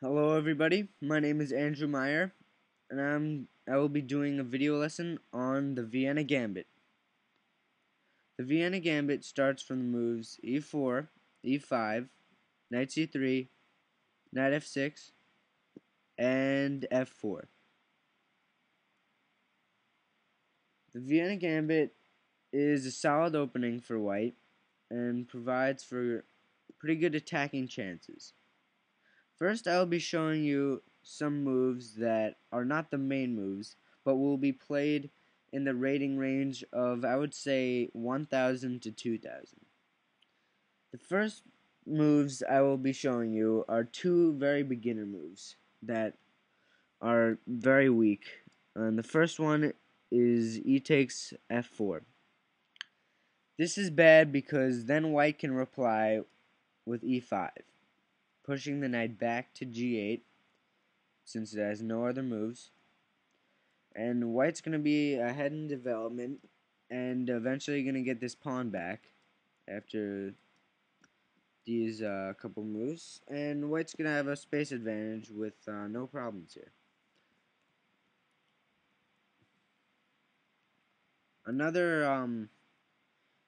Hello everybody, my name is Andrew Meyer, and I will be doing a video lesson on the Vienna Gambit. The Vienna Gambit starts from the moves e4, e5, knight c3, knight f6, and f4. The Vienna Gambit is a solid opening for white and provides for pretty good attacking chances. First, I will be showing you some moves that are not the main moves, but will be played in the rating range of, I would say, 1,000 to 2,000. The first moves I will be showing you are two very beginner moves that are very weak. And the first one is e takes f4. This is bad because then white can reply with e5. Pushing the knight back to g8 since it has no other moves, and white's going to be ahead in development and eventually going to get this pawn back after these couple moves, and white's going to have a space advantage with no problems here. Another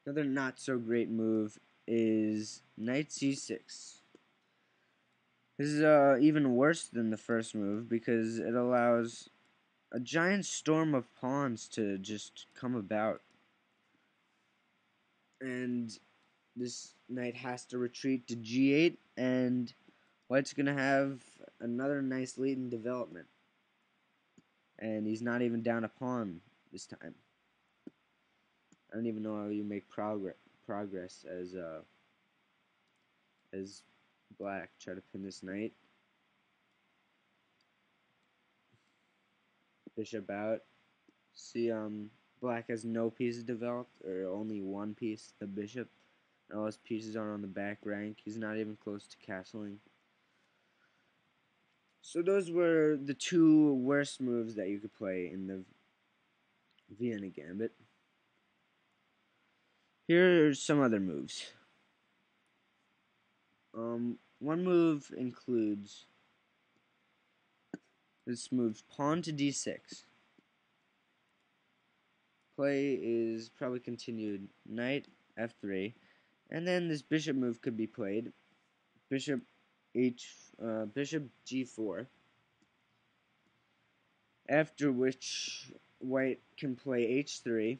not so great move is knight c6. This is even worse than the first move because it allows a giant storm of pawns to just come about, and this knight has to retreat to g8, and white's gonna have another nice lead in development, and he's not even down a pawn this time. I don't even know how you make progress as black. Try to pin this knight. Bishop out. See, black has no pieces developed, or only one piece, the bishop. All his pieces are on the back rank. He's not even close to castling. So those were the two worst moves that you could play in the Vienna Gambit. Here are some other moves. One move includes this move, pawn to d6. Play is probably continued knight f3, and then this bishop move could be played. Bishop g4. After which white can play h3,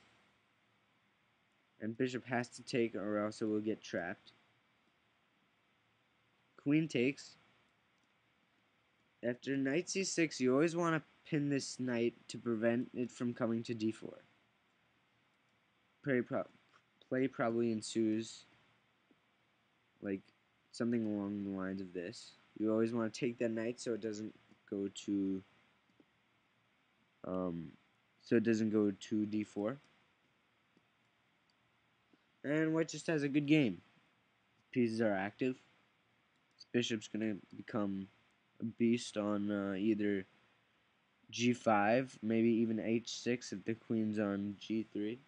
and bishop has to take or else it will get trapped. Queen takes. After knight c6, you always want to pin this knight to prevent it from coming to d4. Play probably ensues like something along the lines of this. You always want to take that knight so it doesn't go to d4. And white just has a good game. Pieces are active. This bishop's gonna become a beast on either g5, maybe even h6 if the queen's on g3.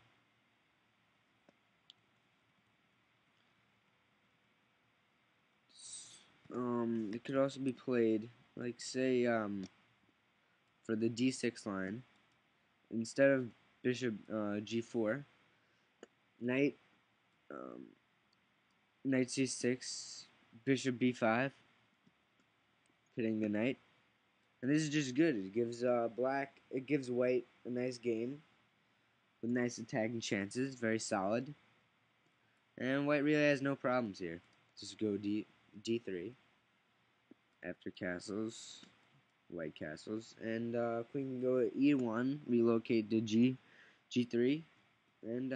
It could also be played, like, say, for the d6 line, instead of bishop g4, knight knight c6, bishop b5, hitting the knight. And this is just good. It gives white a nice game with nice attacking chances, very solid. And white really has no problems here. Just go d3 after castles, white castles, and queen can go to e1, relocate to g3, and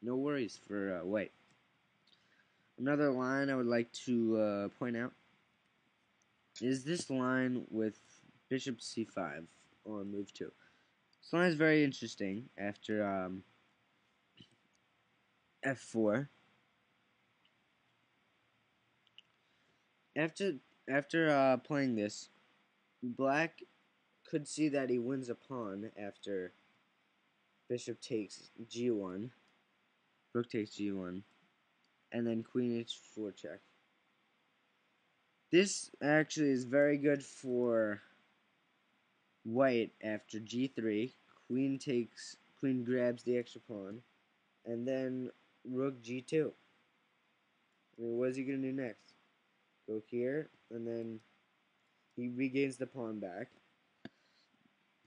no worries for white. Another line I would like to point out is this line with bishop c5 on move 2. This line is very interesting after f4. After playing this, black could see that he wins a pawn after bishop takes g1, rook takes g1, and then queen h4 check. This actually is very good for white after g3. Queen grabs the extra pawn, and then rook g2. I mean, what is he going to do next? Go here, and then he regains the pawn back.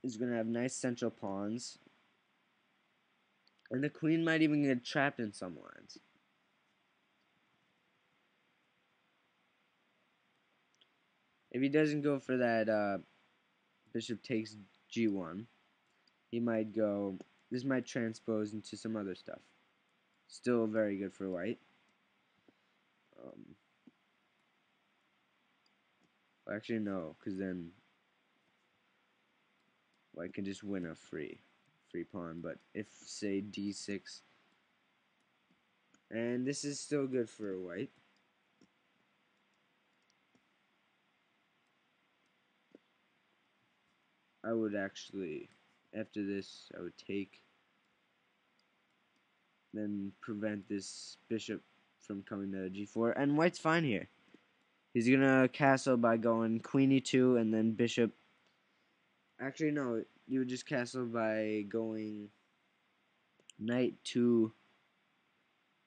He's going to have nice central pawns. And the queen might even get trapped in some lines. If he doesn't go for that bishop takes g1, he might go... This might transpose into some other stuff. Still very good for white. Actually, no, because then white can just win a free pawn. But if, say, d6, and this is still good for white. I would actually, after this, I would take, then prevent this bishop from coming to g4, and white's fine here. He's gonna castle by going queen e2 and then bishop. Actually, no, you would just castle by going knight to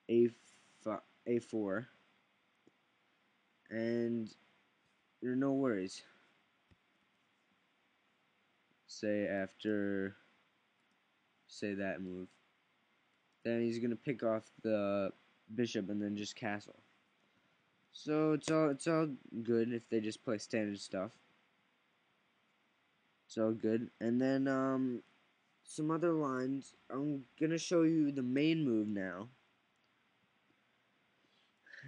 a4, and there are no worries. Say after, say that move, then he's gonna pick off the bishop and then just castle. So it's all good if they just play standard stuff. It's all good. And then some other lines. I'm gonna show you the main move now.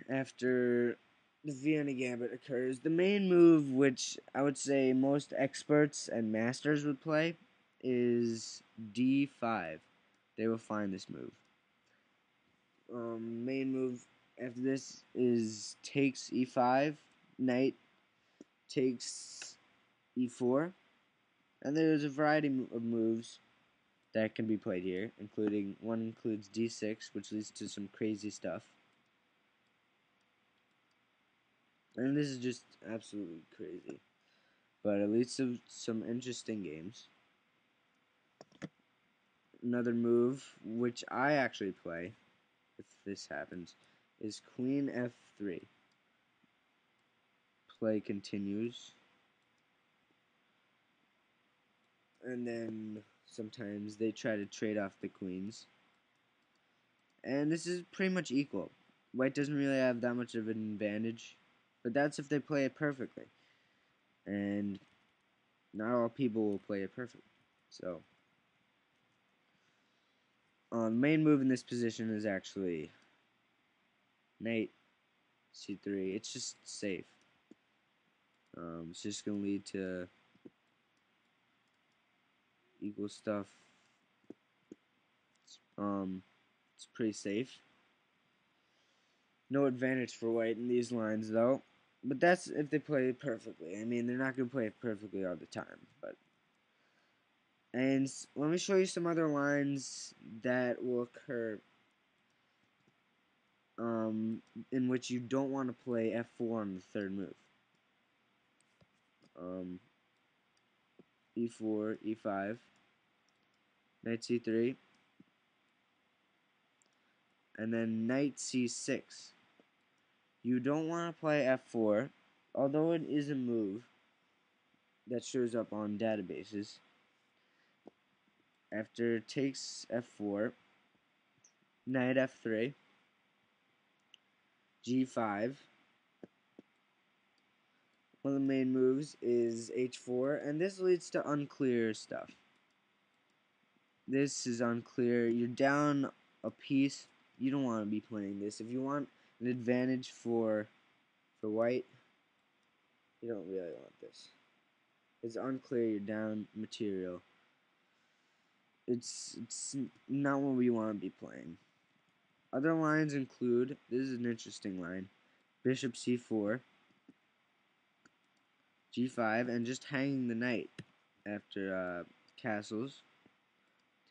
After the Vienna Gambit occurs, the main move, which I would say most experts and masters would play, is d5. They will find this move. Main move after this is takes e5, knight takes e4, and there's a variety of moves that can be played here, including one includes d6, which leads to some crazy stuff, and this is just absolutely crazy, but it leads to some interesting games. Another move, which I actually play if this happens, is queen f3. Play continues. And then sometimes they try to trade off the queens. And this is pretty much equal. White doesn't really have that much of an advantage, but that's if they play it perfectly. And not all people will play it perfectly. So, the main move in this position is actually knight c3. It's just safe. It's just going to lead to equal stuff. It's pretty safe. No advantage for white in these lines, though. But that's if they play it perfectly. I mean, they're not going to play it perfectly all the time. And let me show you some other lines that will occur in which you don't want to play f4 on the third move. e4, e5, knight c3, and then knight c6. You don't want to play f4, although it is a move that shows up on databases. After it takes f4, knight f3, g5. One of the main moves is h4, and this leads to unclear stuff. This is unclear. You're down a piece. You don't want to be playing this. If you want an advantage for white, you don't really want this. It's unclear. You're down material. It's not what we want to be playing. Other lines include, this is an interesting line, bishop c4, g5, and just hanging the knight after castles.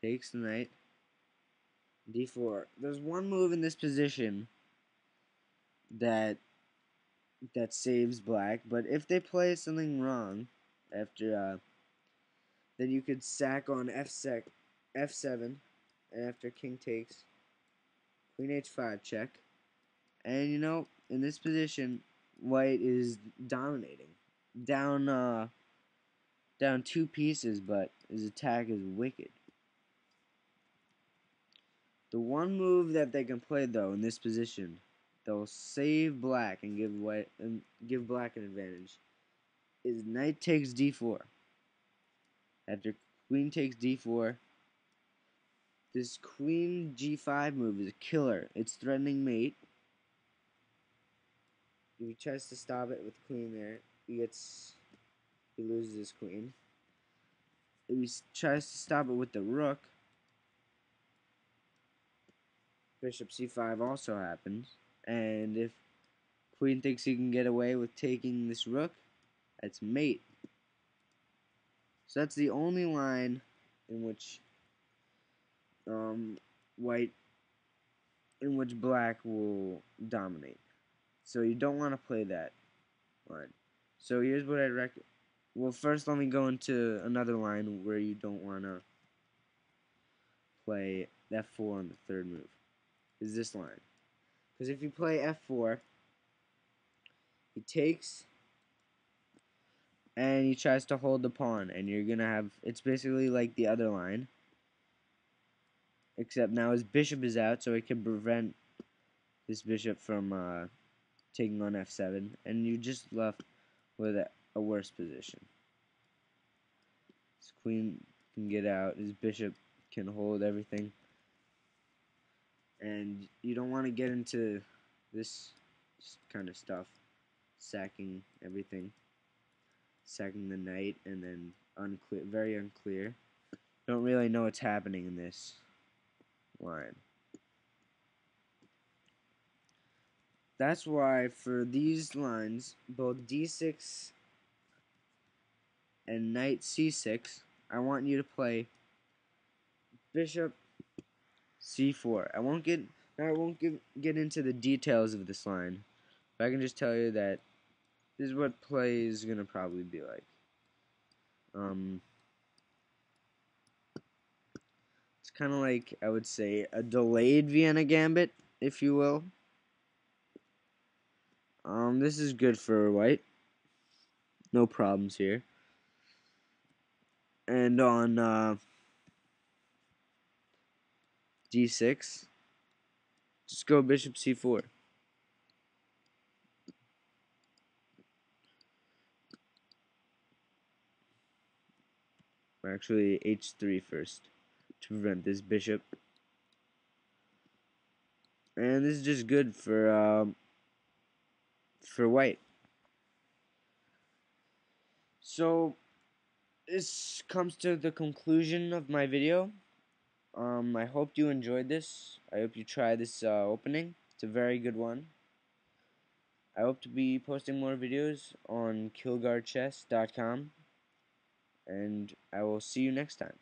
Takes the knight, d4. There's one move in this position that that saves black. But if they play something wrong after then you could sack on f7, and after king takes, queen h5 check. And you know, in this position, white is dominating, down down 2 pieces, but his attack is wicked. The one move that they can play though in this position, they'll save black and give black an advantage, is knight takes d4. After queen takes d4, this queen g5 move is a killer. It's threatening mate. If he tries to stop it with queen there, he loses his queen. If he tries to stop it with the rook, bishop c5 also happens. And if queen thinks he can get away with taking this rook, that's mate. So that's the only line in which white, in which black will dominate. So you don't want to play that line. So here's what I'd recommend. Well, first let me go into another line where you don't want to play f4 on the third move. Is this line. Because if you play f4, he takes and he tries to hold the pawn, and you're going to have, it's basically like the other line, except now his bishop is out, so it can prevent this bishop from taking on f7, and you just left with a worse position. His queen can get out, his bishop can hold everything, and you don't want to get into this kind of stuff, sacking everything, sacking the knight, and then unclear, very unclear. Don't really know what's happening in this line. That's why for these lines, both d6 and knight c6, I want you to play bishop c4. I won't get into the details of this line, but I can just tell you that this is what play is gonna probably be like. It's kind of like, I would say, a delayed Vienna Gambit, if you will. This is good for white. No problems here. And on d6, just go bishop c4. Or actually h3 first to prevent this bishop. And this is just good for white. So this comes to the conclusion of my video. I hope you enjoyed this. I hope you try this opening. It's a very good one. I hope to be posting more videos on Killegarchess.com, and I will see you next time.